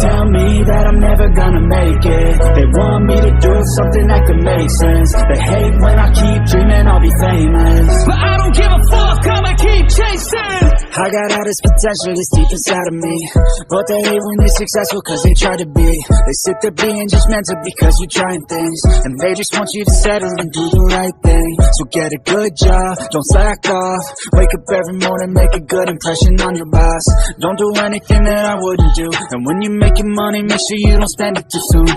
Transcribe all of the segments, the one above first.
tell me that I'm never gonna make it. They want me to do something that could make sense. They hate when I keep dreaming I'll be famous, but I don't give a fuck, I'ma keep chasing. I got all this potential that's deep inside of me, but they hate when you're successful cause they try to be. They sit there being judgmental because you're trying things, and they just want you to settle and do the right thing. So get a good job, don't slack off. Wake up every morning, make a good impression on your boss. Don't do anything that I wouldn't do, and when you're making money, make sure you don't spend it too soon.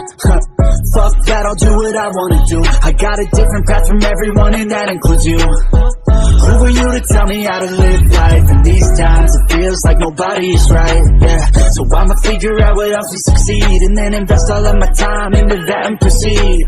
Fuck that, I'll do what I wanna do. I got a different path from everyone, and that includes you. Who are you to tell me how to live life? In these times it feels like nobody is right, yeah. So I'ma figure out what else to succeed, and then invest all of my time into that and proceed.